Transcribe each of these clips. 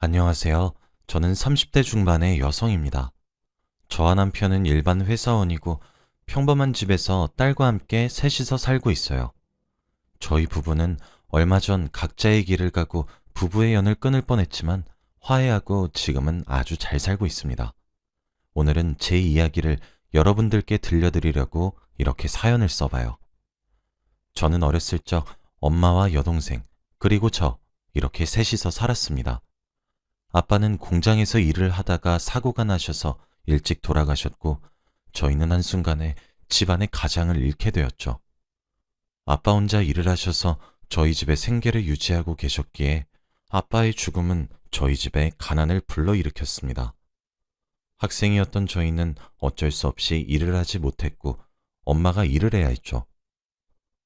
안녕하세요. 저는 30대 중반의 여성입니다. 저와 남편은 일반 회사원이고 평범한 집에서 딸과 함께 셋이서 살고 있어요. 저희 부부는 얼마 전 각자의 길을 가고 부부의 연을 끊을 뻔했지만 화해하고 지금은 아주 잘 살고 있습니다. 오늘은 제 이야기를 여러분들께 들려드리려고 이렇게 사연을 써봐요. 저는 어렸을 적 엄마와 여동생, 그리고 저, 이렇게 셋이서 살았습니다. 아빠는 공장에서 일을 하다가 사고가 나셔서 일찍 돌아가셨고, 저희는 한순간에 집안의 가장을 잃게 되었죠. 아빠 혼자 일을 하셔서 저희 집의 생계를 유지하고 계셨기에 아빠의 죽음은 저희 집에 가난을 불러일으켰습니다. 학생이었던 저희는 어쩔 수 없이 일을 하지 못했고, 엄마가 일을 해야 했죠.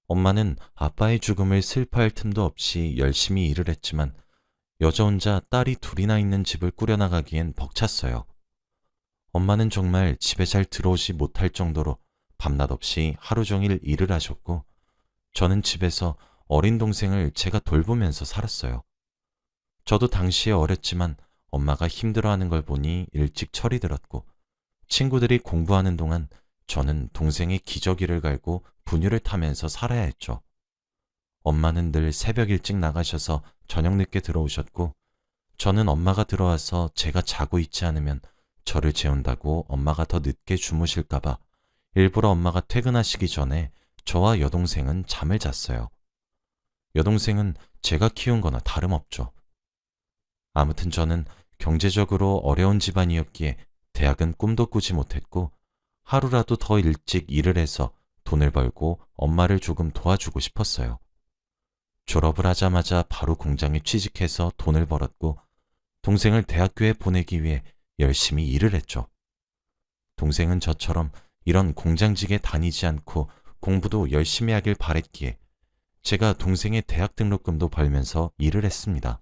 엄마는 아빠의 죽음을 슬퍼할 틈도 없이 열심히 일을 했지만, 여자 혼자 딸이 둘이나 있는 집을 꾸려나가기엔 벅찼어요. 엄마는 정말 집에 잘 들어오지 못할 정도로 밤낮 없이 하루 종일 일을 하셨고, 저는 집에서 어린 동생을 제가 돌보면서 살았어요. 저도 당시에 어렸지만 엄마가 힘들어하는 걸 보니 일찍 철이 들었고, 친구들이 공부하는 동안 저는 동생의 기저귀를 갈고 분유를 타면서 살아야 했죠. 엄마는 늘 새벽 일찍 나가셔서 저녁 늦게 들어오셨고, 저는 엄마가 들어와서 제가 자고 있지 않으면 저를 재운다고 엄마가 더 늦게 주무실까봐 일부러 엄마가 퇴근하시기 전에 저와 여동생은 잠을 잤어요. 여동생은 제가 키운 거나 다름없죠. 아무튼 저는 경제적으로 어려운 집안이었기에 대학은 꿈도 꾸지 못했고, 하루라도 더 일찍 일을 해서 돈을 벌고 엄마를 조금 도와주고 싶었어요. 졸업을 하자마자 바로 공장에 취직해서 돈을 벌었고, 동생을 대학교에 보내기 위해 열심히 일을 했죠. 동생은 저처럼 이런 공장직에 다니지 않고 공부도 열심히 하길 바랬기에 제가 동생의 대학 등록금도 벌면서 일을 했습니다.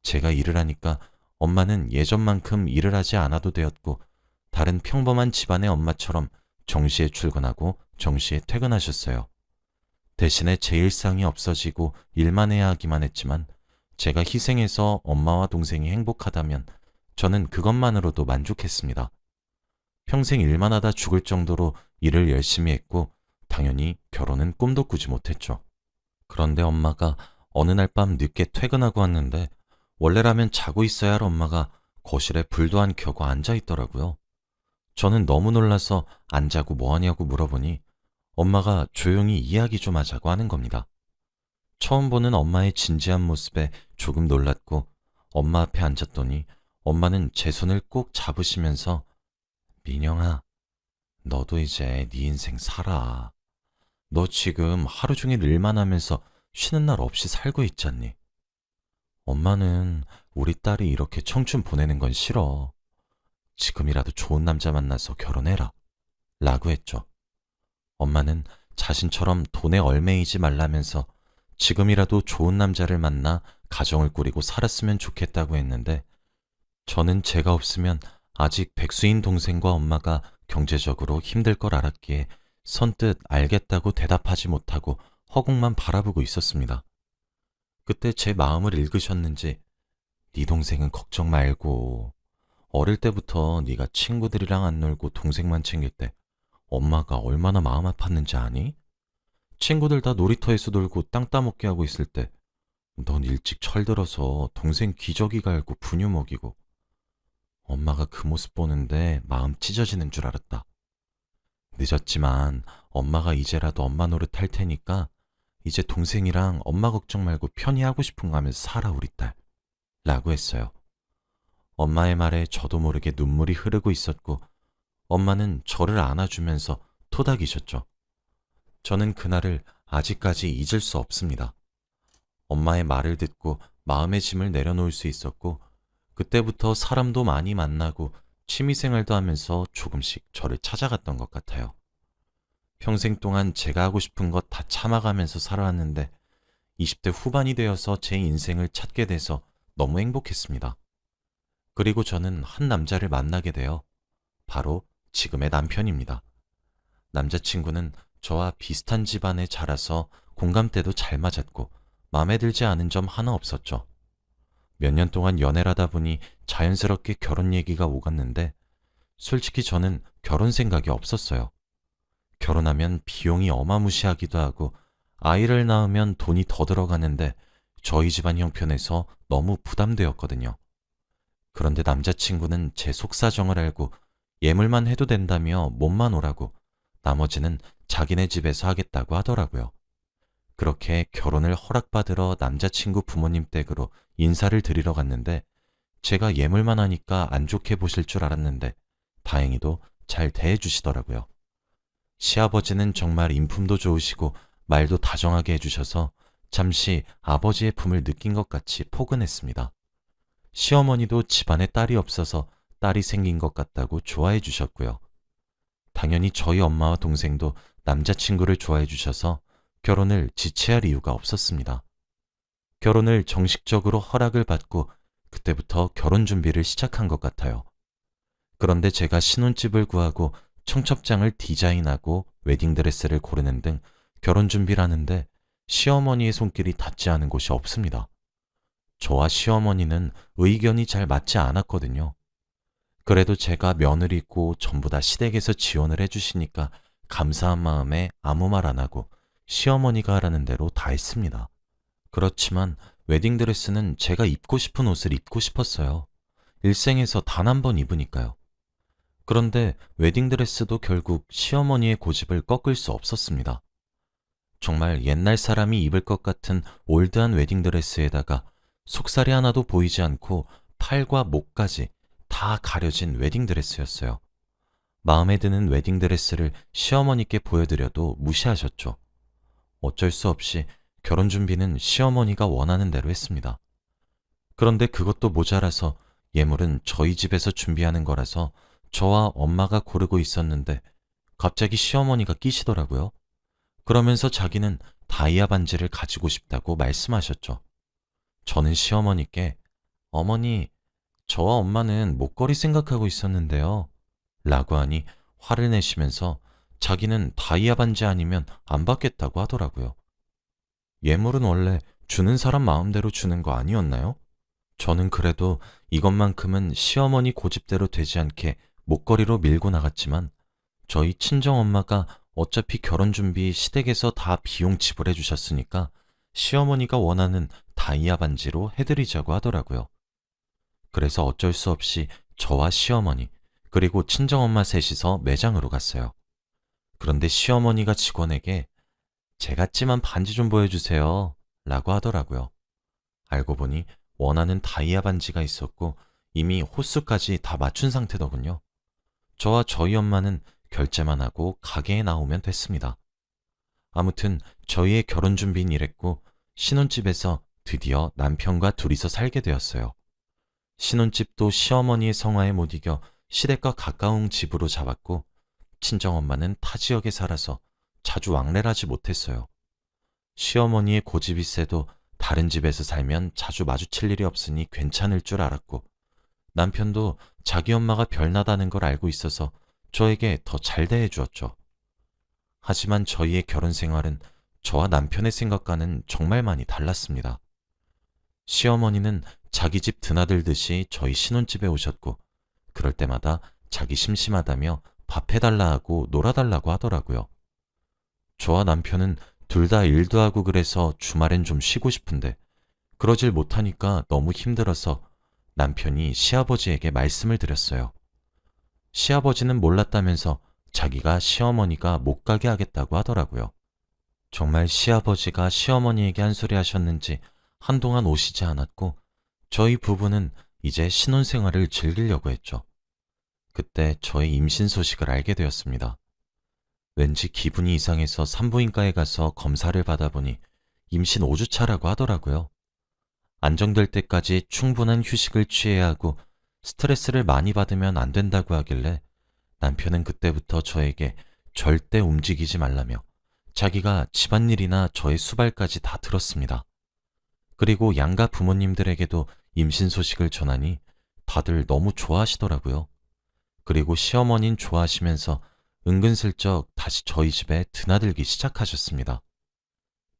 제가 일을 하니까 엄마는 예전만큼 일을 하지 않아도 되었고, 다른 평범한 집안의 엄마처럼 정시에 출근하고 정시에 퇴근하셨어요. 대신에 제 일상이 없어지고 일만 해야 하기만 했지만, 제가 희생해서 엄마와 동생이 행복하다면 저는 그것만으로도 만족했습니다. 평생 일만 하다 죽을 정도로 일을 열심히 했고, 당연히 결혼은 꿈도 꾸지 못했죠. 그런데 엄마가 어느 날 밤 늦게 퇴근하고 왔는데, 원래라면 자고 있어야 할 엄마가 거실에 불도 안 켜고 앉아 있더라고요. 저는 너무 놀라서 안 자고 뭐 하냐고 물어보니 엄마가 조용히 이야기 좀 하자고 하는 겁니다. 처음 보는 엄마의 진지한 모습에 조금 놀랐고, 엄마 앞에 앉았더니 엄마는 제 손을 꼭 잡으시면서 민영아, 너도 이제 네 인생 살아. 너 지금 하루 종일 일만 하면서 쉬는 날 없이 살고 있잖니. 엄마는 우리 딸이 이렇게 청춘 보내는 건 싫어. 지금이라도 좋은 남자 만나서 결혼해라. 라고 했죠. 엄마는 자신처럼 돈에 얽매이지 말라면서 지금이라도 좋은 남자를 만나 가정을 꾸리고 살았으면 좋겠다고 했는데, 저는 제가 없으면 아직 백수인 동생과 엄마가 경제적으로 힘들 걸 알았기에 선뜻 알겠다고 대답하지 못하고 허공만 바라보고 있었습니다. 그때 제 마음을 읽으셨는지, 네 동생은 걱정 말고, 어릴 때부터 네가 친구들이랑 안 놀고 동생만 챙길 때 엄마가 얼마나 마음 아팠는지 아니? 친구들 다 놀이터에서 놀고 땅 따먹게 하고 있을 때 넌 일찍 철들어서 동생 기저귀 갈고 분유 먹이고, 엄마가 그 모습 보는데 마음 찢어지는 줄 알았다. 늦었지만 엄마가 이제라도 엄마 노릇 할 테니까 이제 동생이랑 엄마 걱정 말고 편히 하고 싶은 거 하면서 살아 우리 딸. 라고 했어요. 엄마의 말에 저도 모르게 눈물이 흐르고 있었고, 엄마는 저를 안아주면서 토닥이셨죠. 저는 그날을 아직까지 잊을 수 없습니다. 엄마의 말을 듣고 마음의 짐을 내려놓을 수 있었고, 그때부터 사람도 많이 만나고 취미생활도 하면서 조금씩 저를 찾아갔던 것 같아요. 평생 동안 제가 하고 싶은 것 다 참아가면서 살아왔는데 20대 후반이 되어서 제 인생을 찾게 돼서 너무 행복했습니다. 그리고 저는 한 남자를 만나게 되어 바로 지금의 남편입니다. 남자친구는 저와 비슷한 집안에 자라서 공감대도 잘 맞았고 마음에 들지 않은 점 하나 없었죠. 몇 년 동안 연애를 하다 보니 자연스럽게 결혼 얘기가 오갔는데 솔직히 저는 결혼 생각이 없었어요. 결혼하면 비용이 어마무시하기도 하고 아이를 낳으면 돈이 더 들어가는데 저희 집안 형편에서 너무 부담되었거든요. 그런데 남자친구는 제 속사정을 알고 예물만 해도 된다며 몸만 오라고 나머지는 자기네 집에서 하겠다고 하더라고요. 그렇게 결혼을 허락받으러 남자친구 부모님 댁으로 인사를 드리러 갔는데 제가 예물만 하니까 안 좋게 보실 줄 알았는데 다행히도 잘 대해주시더라고요. 시아버지는 정말 인품도 좋으시고 말도 다정하게 해주셔서 잠시 아버지의 품을 느낀 것 같이 포근했습니다. 시어머니도 집안에 딸이 없어서 딸이 생긴 것 같다고 좋아해 주셨고요. 당연히 저희 엄마와 동생도 남자친구를 좋아해 주셔서 결혼을 지체할 이유가 없었습니다. 결혼을 정식적으로 허락을 받고 그때부터 결혼 준비를 시작한 것 같아요. 그런데 제가 신혼집을 구하고 청첩장을 디자인하고 웨딩드레스를 고르는 등 결혼 준비를 하는데 시어머니의 손길이 닿지 않은 곳이 없습니다. 저와 시어머니는 의견이 잘 맞지 않았거든요. 그래도 제가 며느리고 전부 다 시댁에서 지원을 해주시니까 감사한 마음에 아무 말 안 하고 시어머니가 하라는 대로 다 했습니다. 그렇지만 웨딩드레스는 제가 입고 싶은 옷을 입고 싶었어요. 일생에서 단 한 번 입으니까요. 그런데 웨딩드레스도 결국 시어머니의 고집을 꺾을 수 없었습니다. 정말 옛날 사람이 입을 것 같은 올드한 웨딩드레스에다가 속살이 하나도 보이지 않고 팔과 목까지 다 가려진 웨딩드레스였어요. 마음에 드는 웨딩드레스를 시어머니께 보여드려도 무시하셨죠. 어쩔 수 없이 결혼 준비는 시어머니가 원하는 대로 했습니다. 그런데 그것도 모자라서 예물은 저희 집에서 준비하는 거라서 저와 엄마가 고르고 있었는데 갑자기 시어머니가 끼시더라고요. 그러면서 자기는 다이아 반지를 가지고 싶다고 말씀하셨죠. 저는 시어머니께 어머니, 저와 엄마는 목걸이 생각하고 있었는데요. 라고 하니 화를 내시면서 자기는 다이아 반지 아니면 안 받겠다고 하더라고요. 예물은 원래 주는 사람 마음대로 주는 거 아니었나요? 저는 그래도 이것만큼은 시어머니 고집대로 되지 않게 목걸이로 밀고 나갔지만 저희 친정엄마가 어차피 결혼 준비 시댁에서 다 비용 지불해 주셨으니까 시어머니가 원하는 다이아 반지로 해드리자고 하더라고요. 그래서 어쩔 수 없이 저와 시어머니 그리고 친정엄마 셋이서 매장으로 갔어요. 그런데 시어머니가 직원에게 제가 찜한 반지 좀 보여주세요 라고 하더라고요. 알고 보니 원하는 다이아 반지가 있었고 이미 호수까지 다 맞춘 상태더군요. 저와 저희 엄마는 결제만 하고 가게에 나오면 됐습니다. 아무튼 저희의 결혼 준비는 이랬고 신혼집에서 드디어 남편과 둘이서 살게 되었어요. 신혼집도 시어머니의 성화에 못 이겨 시댁과 가까운 집으로 잡았고 친정엄마는 타 지역에 살아서 자주 왕래를 하지 못했어요. 시어머니의 고집이 세도 다른 집에서 살면 자주 마주칠 일이 없으니 괜찮을 줄 알았고 남편도 자기 엄마가 별나다는 걸 알고 있어서 저에게 더 잘 대해주었죠. 하지만 저희의 결혼 생활은 저와 남편의 생각과는 정말 많이 달랐습니다. 시어머니는 자기 집 드나들듯이 저희 신혼집에 오셨고 그럴 때마다 자기 심심하다며 밥 해달라 하고 놀아달라고 하더라고요. 저와 남편은 둘 다 일도 하고 그래서 주말엔 좀 쉬고 싶은데 그러질 못하니까 너무 힘들어서 남편이 시아버지에게 말씀을 드렸어요. 시아버지는 몰랐다면서 자기가 시어머니가 못 가게 하겠다고 하더라고요. 정말 시아버지가 시어머니에게 한 소리 하셨는지 한동안 오시지 않았고 저희 부부는 이제 신혼생활을 즐기려고 했죠. 그때 저의 임신 소식을 알게 되었습니다. 왠지 기분이 이상해서 산부인과에 가서 검사를 받아보니 임신 5주차라고 하더라고요. 안정될 때까지 충분한 휴식을 취해야 하고 스트레스를 많이 받으면 안 된다고 하길래 남편은 그때부터 저에게 절대 움직이지 말라며 자기가 집안일이나 저의 수발까지 다 들었습니다. 그리고 양가 부모님들에게도 임신 소식을 전하니 다들 너무 좋아하시더라고요. 그리고 시어머니는 좋아하시면서 은근슬쩍 다시 저희 집에 드나들기 시작하셨습니다.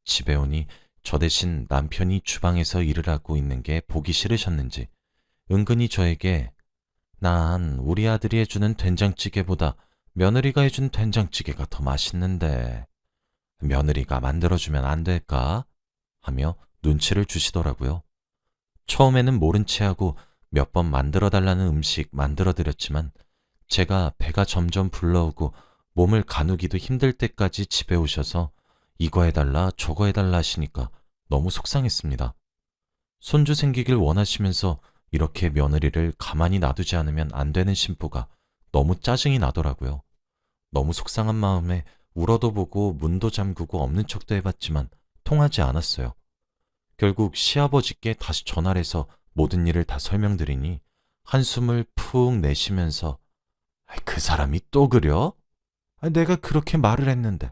집에 오니 저 대신 남편이 주방에서 일을 하고 있는 게 보기 싫으셨는지 은근히 저에게 난 우리 아들이 해주는 된장찌개보다 며느리가 해준 된장찌개가 더 맛있는데 며느리가 만들어주면 안 될까? 하며 눈치를 주시더라고요. 처음에는 모른 체 하고 몇 번 만들어달라는 음식 만들어드렸지만 제가 배가 점점 불러오고 몸을 가누기도 힘들 때까지 집에 오셔서 이거 해달라 저거 해달라 하시니까 너무 속상했습니다. 손주 생기길 원하시면서 이렇게 며느리를 가만히 놔두지 않으면 안 되는 신부가 너무 짜증이 나더라고요. 너무 속상한 마음에 울어도 보고 문도 잠그고 없는 척도 해봤지만 통하지 않았어요. 결국 시아버지께 다시 전화를 해서 모든 일을 다 설명드리니 한숨을 푹 내쉬면서 그 사람이 또 그려? 내가 그렇게 말을 했는데.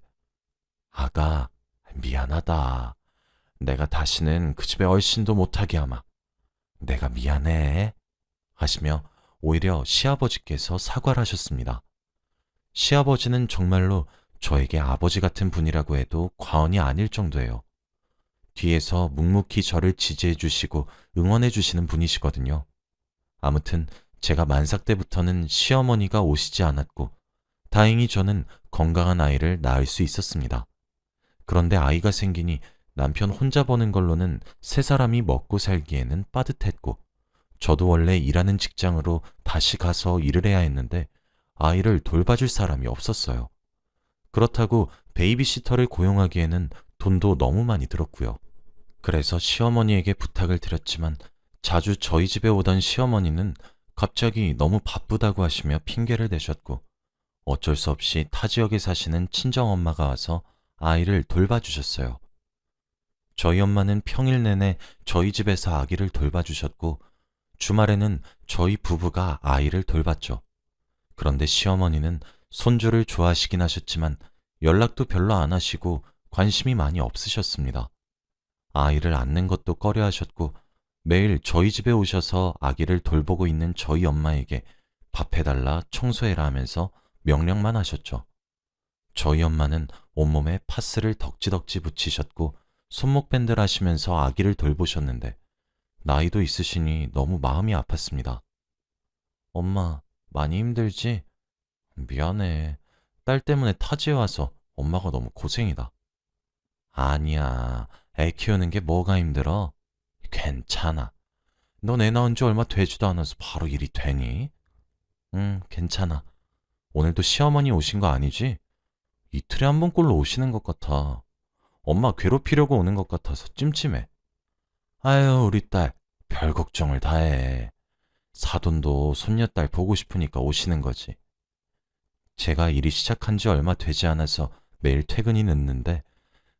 아가, 미안하다. 내가 다시는 그 집에 얼씬도 못하게 하마. 내가 미안해. 하시며 오히려 시아버지께서 사과를 하셨습니다. 시아버지는 정말로 저에게 아버지 같은 분이라고 해도 과언이 아닐 정도예요. 뒤에서 묵묵히 저를 지지해 주시고 응원해 주시는 분이시거든요. 아무튼 제가 만삭 때부터는 시어머니가 오시지 않았고 다행히 저는 건강한 아이를 낳을 수 있었습니다. 그런데 아이가 생기니 남편 혼자 버는 걸로는 세 사람이 먹고 살기에는 빠듯했고 저도 원래 일하는 직장으로 다시 가서 일을 해야 했는데 아이를 돌봐줄 사람이 없었어요. 그렇다고 베이비시터를 고용하기에는 돈도 너무 많이 들었고요. 그래서 시어머니에게 부탁을 드렸지만 자주 저희 집에 오던 시어머니는 갑자기 너무 바쁘다고 하시며 핑계를 대셨고 어쩔 수 없이 타 지역에 사시는 친정엄마가 와서 아이를 돌봐주셨어요. 저희 엄마는 평일 내내 저희 집에서 아기를 돌봐주셨고 주말에는 저희 부부가 아이를 돌봤죠. 그런데 시어머니는 손주를 좋아하시긴 하셨지만 연락도 별로 안 하시고 관심이 많이 없으셨습니다. 아이를 안는 것도 꺼려 하셨고 매일 저희 집에 오셔서 아기를 돌보고 있는 저희 엄마에게 밥해달라 청소해라 하면서 명령만 하셨죠. 저희 엄마는 온몸에 파스를 덕지덕지 붙이셨고 손목밴드를 하시면서 아기를 돌보셨는데 나이도 있으시니 너무 마음이 아팠습니다. 엄마, 많이 힘들지? 미안해. 딸 때문에 타지에 와서 엄마가 너무 고생이다. 아니야. 애 키우는 게 뭐가 힘들어? 괜찮아. 넌 애 낳은 지 얼마 되지도 않아서 바로 일이 되니? 응, 괜찮아. 오늘도 시어머니 오신 거 아니지? 이틀에 한 번꼴로 오시는 것 같아. 엄마 괴롭히려고 오는 것 같아서 찜찜해. 아유, 우리 딸, 별 걱정을 다 해. 사돈도 손녀딸 보고 싶으니까 오시는 거지. 제가 일이 시작한 지 얼마 되지 않아서 매일 퇴근이 늦는데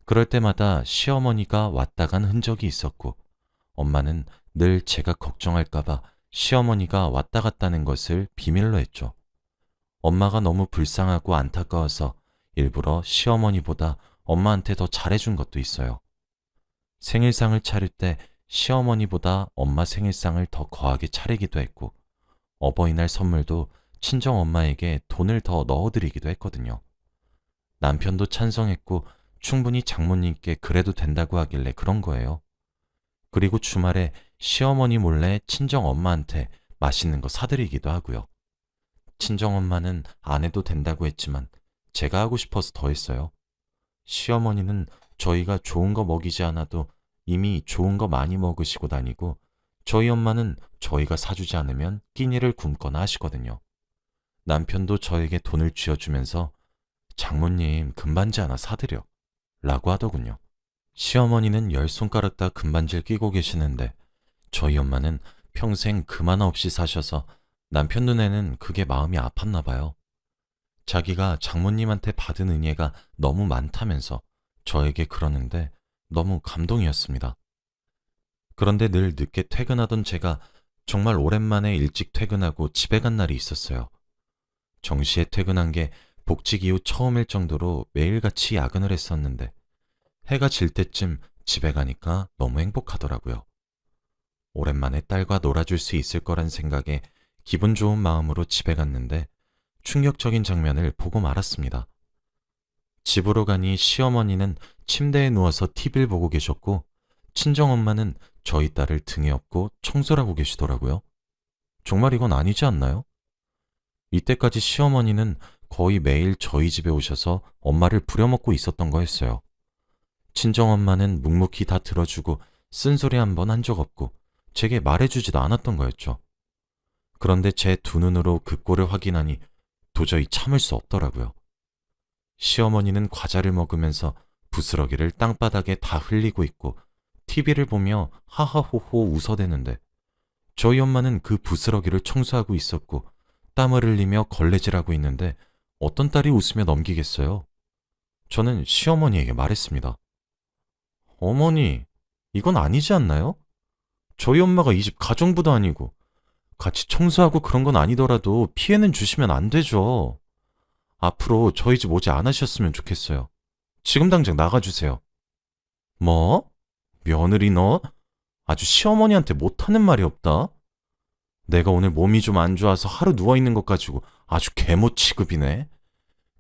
그럴 때마다 시어머니가 왔다 간 흔적이 있었고 엄마는 늘 제가 걱정할까봐 시어머니가 왔다 갔다는 것을 비밀로 했죠. 엄마가 너무 불쌍하고 안타까워서 일부러 시어머니보다 엄마한테 더 잘해준 것도 있어요. 생일상을 차릴 때 시어머니보다 엄마 생일상을 더 거하게 차리기도 했고 어버이날 선물도 친정엄마에게 돈을 더 넣어드리기도 했거든요. 남편도 찬성했고 충분히 장모님께 그래도 된다고 하길래 그런 거예요. 그리고 주말에 시어머니 몰래 친정엄마한테 맛있는 거 사드리기도 하고요. 친정엄마는 안 해도 된다고 했지만 제가 하고 싶어서 더 했어요. 시어머니는 저희가 좋은 거 먹이지 않아도 이미 좋은 거 많이 먹으시고 다니고 저희 엄마는 저희가 사주지 않으면 끼니를 굶거나 하시거든요. 남편도 저에게 돈을 쥐어주면서 장모님 금반지 하나 사드려 라고 하더군요. 시어머니는 10손가락 다 금반지를 끼고 계시는데 저희 엄마는 평생 금 하나 없이 사셔서 남편 눈에는 그게 마음이 아팠나 봐요. 자기가 장모님한테 받은 은혜가 너무 많다면서 저에게 그러는데 너무 감동이었습니다. 그런데 늘 늦게 퇴근하던 제가 정말 오랜만에 일찍 퇴근하고 집에 간 날이 있었어요. 정시에 퇴근한 게 복직 이후 처음일 정도로 매일같이 야근을 했었는데 해가 질 때쯤 집에 가니까 너무 행복하더라고요. 오랜만에 딸과 놀아줄 수 있을 거란 생각에 기분 좋은 마음으로 집에 갔는데 충격적인 장면을 보고 말았습니다. 집으로 가니 시어머니는 침대에 누워서 TV를 보고 계셨고, 친정엄마는 저희 딸을 등에 업고 청소를 하고 계시더라고요. 정말 이건 아니지 않나요? 이때까지 시어머니는 거의 매일 저희 집에 오셔서 엄마를 부려먹고 있었던 거였어요. 친정엄마는 묵묵히 다 들어주고 쓴소리 한 번 한 적 없고 제게 말해주지도 않았던 거였죠. 그런데 제 두 눈으로 그 꼴을 확인하니 도저히 참을 수 없더라고요. 시어머니는 과자를 먹으면서 부스러기를 땅바닥에 다 흘리고 있고 TV를 보며 하하호호 웃어대는데, 저희 엄마는 그 부스러기를 청소하고 있었고 땀을 흘리며 걸레질하고 있는데 어떤 딸이 웃으며 넘기겠어요? 저는 시어머니에게 말했습니다. 어머니, 이건 아니지 않나요? 저희 엄마가 이 집 가정부도 아니고 같이 청소하고 그런 건 아니더라도 피해는 주시면 안 되죠. 앞으로 저희 집 오지 않으셨으면 좋겠어요. 지금 당장 나가주세요. 뭐? 며느리 너? 아주 시어머니한테 못하는 말이 없다. 내가 오늘 몸이 좀 안 좋아서 하루 누워있는 것 가지고 아주 개못 취급이네.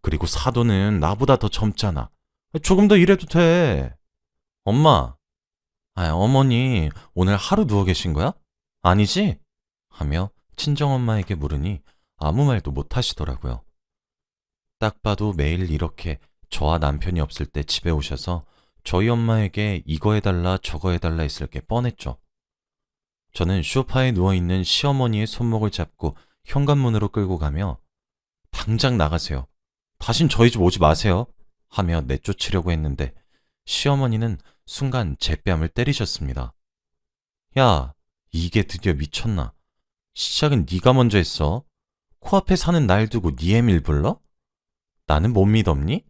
그리고 사도는 나보다 더 젊잖아. 조금 더 일해도 돼. 엄마, 어머니 오늘 하루 누워 계신 거야? 아니지? 하며 친정엄마에게 물으니 아무 말도 못 하시더라고요. 딱 봐도 매일 이렇게 저와 남편이 없을 때 집에 오셔서 저희 엄마에게 이거 해달라 저거 해달라 했을 게 뻔했죠. 저는 소파에 누워있는 시어머니의 손목을 잡고 현관문으로 끌고 가며 당장 나가세요. 다신 저희 집 오지 마세요. 하며 내쫓으려고 했는데 시어머니는 순간 제 뺨을 때리셨습니다. 야, 이게 드디어 미쳤나? 시작은 네가 먼저 했어. 코앞에 사는 날 두고 네 애밀 불러? 나는 못 믿었니?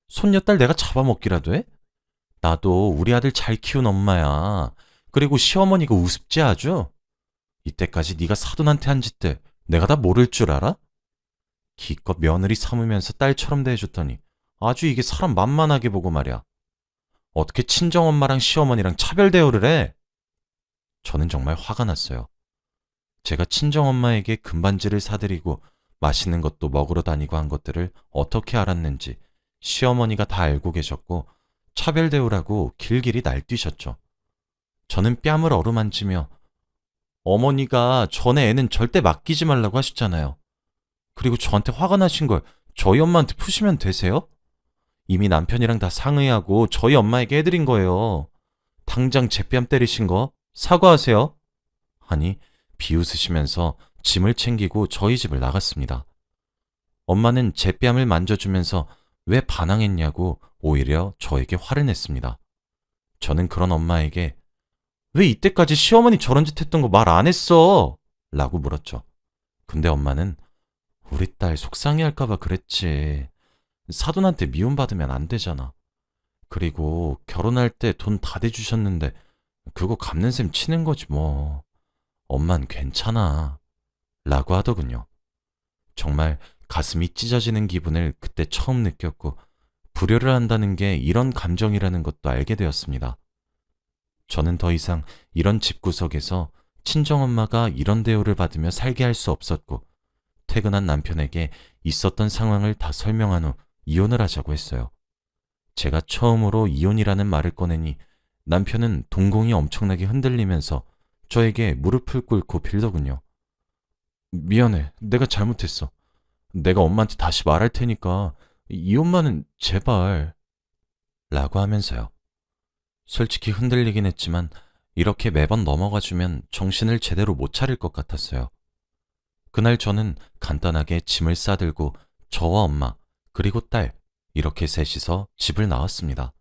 손녀딸 내가 잡아먹기라도 해? 나도 우리 아들 잘 키운 엄마야. 그리고 시어머니가 우습지 아주? 이때까지 네가 사돈한테 한 짓들 내가 다 모를 줄 알아? 기껏 며느리 삼으면서 딸처럼 대해줬더니 아주 이게 사람 만만하게 보고 말이야. 어떻게 친정엄마랑 시어머니랑 차별 대우를 해? 저는 정말 화가 났어요. 제가 친정엄마에게 금반지를 사드리고 맛있는 것도 먹으러 다니고 한 것들을 어떻게 알았는지 시어머니가 다 알고 계셨고 차별 대우라고 길길이 날뛰셨죠. 저는 뺨을 어루만지며 어머니가 전에 애는 절대 맡기지 말라고 하셨잖아요. 그리고 저한테 화가 나신 걸 저희 엄마한테 푸시면 되세요? 이미 남편이랑 다 상의하고 저희 엄마에게 해드린 거예요. 당장 제 뺨 때리신 거 사과하세요. 하니 비웃으시면서 짐을 챙기고 저희 집을 나갔습니다. 엄마는 제 뺨을 만져주면서 왜 반항했냐고 오히려 저에게 화를 냈습니다. 저는 그런 엄마에게 왜 이때까지 시어머니 저런 짓 했던 거 말 안 했어? 라고 물었죠. 근데 엄마는 우리 딸 속상해할까봐 그랬지. 사돈한테 미움받으면 안 되잖아. 그리고 결혼할 때 돈 다 대주셨는데 그거 갚는 셈 치는 거지 뭐. 엄만 괜찮아. 라고 하더군요. 정말 가슴이 찢어지는 기분을 그때 처음 느꼈고 불효를 한다는 게 이런 감정이라는 것도 알게 되었습니다. 저는 더 이상 이런 집구석에서 친정엄마가 이런 대우를 받으며 살게 할 수 없었고 퇴근한 남편에게 있었던 상황을 다 설명한 후 이혼을 하자고 했어요. 제가 처음으로 이혼이라는 말을 꺼내니 남편은 동공이 엄청나게 흔들리면서 저에게 무릎을 꿇고 빌더군요. 미안해. 내가 잘못했어. 내가 엄마한테 다시 말할 테니까 이혼만은 제발. 라고 하면서요. 솔직히 흔들리긴 했지만 이렇게 매번 넘어가주면 정신을 제대로 못 차릴 것 같았어요. 그날 저는 간단하게 짐을 싸들고 저와 엄마 그리고 딸 이렇게 셋이서 집을 나왔습니다.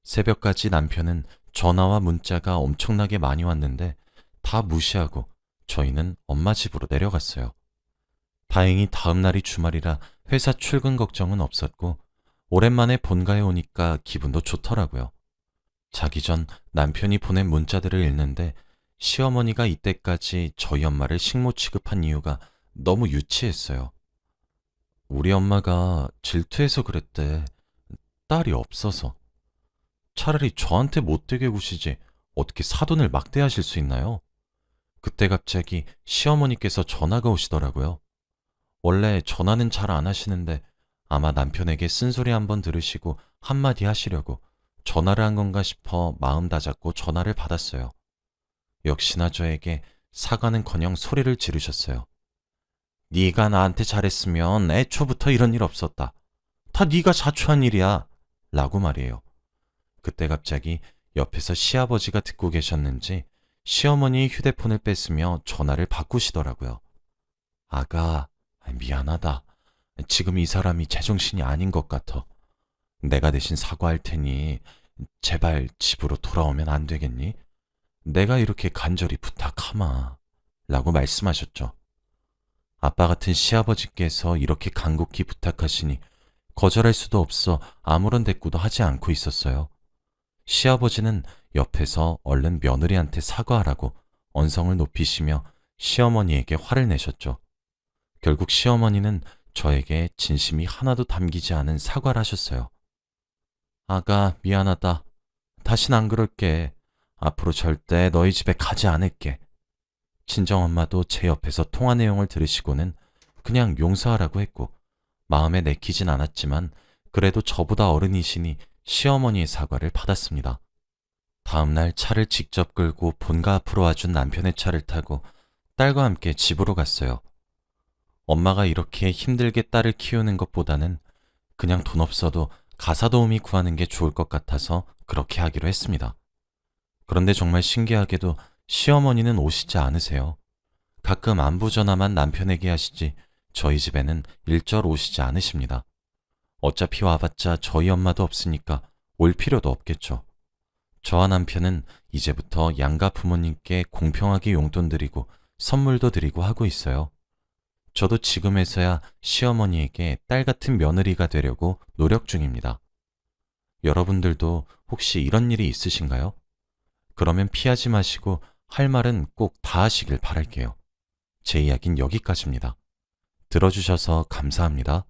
새벽까지 남편은 전화와 문자가 엄청나게 많이 왔는데 다 무시하고 저희는 엄마 집으로 내려갔어요. 다행히 다음 날이 주말이라 회사 출근 걱정은 없었고 오랜만에 본가에 오니까 기분도 좋더라고요. 자기 전 남편이 보낸 문자들을 읽는데 시어머니가 이때까지 저희 엄마를 식모 취급한 이유가 너무 유치했어요. 우리 엄마가 질투해서 그랬대. 딸이 없어서. 차라리 저한테 못되게 구시지 어떻게 사돈을 막대하실 수 있나요? 그때 갑자기 시어머니께서 전화가 오시더라고요. 원래 전화는 잘 안 하시는데 아마 남편에게 쓴소리 한번 들으시고 한마디 하시려고 전화를 한 건가 싶어 마음 다잡고 전화를 받았어요. 역시나 저에게 사과는커녕 소리를 지르셨어요. 네가 나한테 잘했으면 애초부터 이런 일 없었다. 다 네가 자초한 일이야. 라고 말이에요. 그때 갑자기 옆에서 시아버지가 듣고 계셨는지 시어머니의 휴대폰을 뺐으며 전화를 바꾸시더라고요. 아가, 미안하다. 지금 이 사람이 제정신이 아닌 것 같아. 내가 대신 사과할 테니 제발 집으로 돌아오면 안 되겠니? 내가 이렇게 간절히 부탁하마. 라고 말씀하셨죠. 아빠 같은 시아버지께서 이렇게 간곡히 부탁하시니 거절할 수도 없어 아무런 대꾸도 하지 않고 있었어요. 시아버지는 옆에서 얼른 며느리한테 사과하라고 언성을 높이시며 시어머니에게 화를 내셨죠. 결국 시어머니는 저에게 진심이 하나도 담기지 않은 사과를 하셨어요. 아가, 미안하다. 다신 안 그럴게. 앞으로 절대 너희 집에 가지 않을게. 친정엄마도 제 옆에서 통화 내용을 들으시고는 그냥 용서하라고 했고 마음에 내키진 않았지만 그래도 저보다 어른이시니 시어머니의 사과를 받았습니다. 다음날 차를 직접 끌고 본가 앞으로 와준 남편의 차를 타고 딸과 함께 집으로 갔어요. 엄마가 이렇게 힘들게 딸을 키우는 것보다는 그냥 돈 없어도 가사 도우미 구하는 게 좋을 것 같아서 그렇게 하기로 했습니다. 그런데 정말 신기하게도 시어머니는 오시지 않으세요. 가끔 안부 전화만 남편에게 하시지 저희 집에는 일절 오시지 않으십니다. 어차피 와봤자 저희 엄마도 없으니까 올 필요도 없겠죠. 저와 남편은 이제부터 양가 부모님께 공평하게 용돈 드리고 선물도 드리고 하고 있어요. 저도 지금에서야 시어머니에게 딸 같은 며느리가 되려고 노력 중입니다. 여러분들도 혹시 이런 일이 있으신가요? 그러면 피하지 마시고 할 말은 꼭 다 하시길 바랄게요. 제 이야기는 여기까지입니다. 들어주셔서 감사합니다.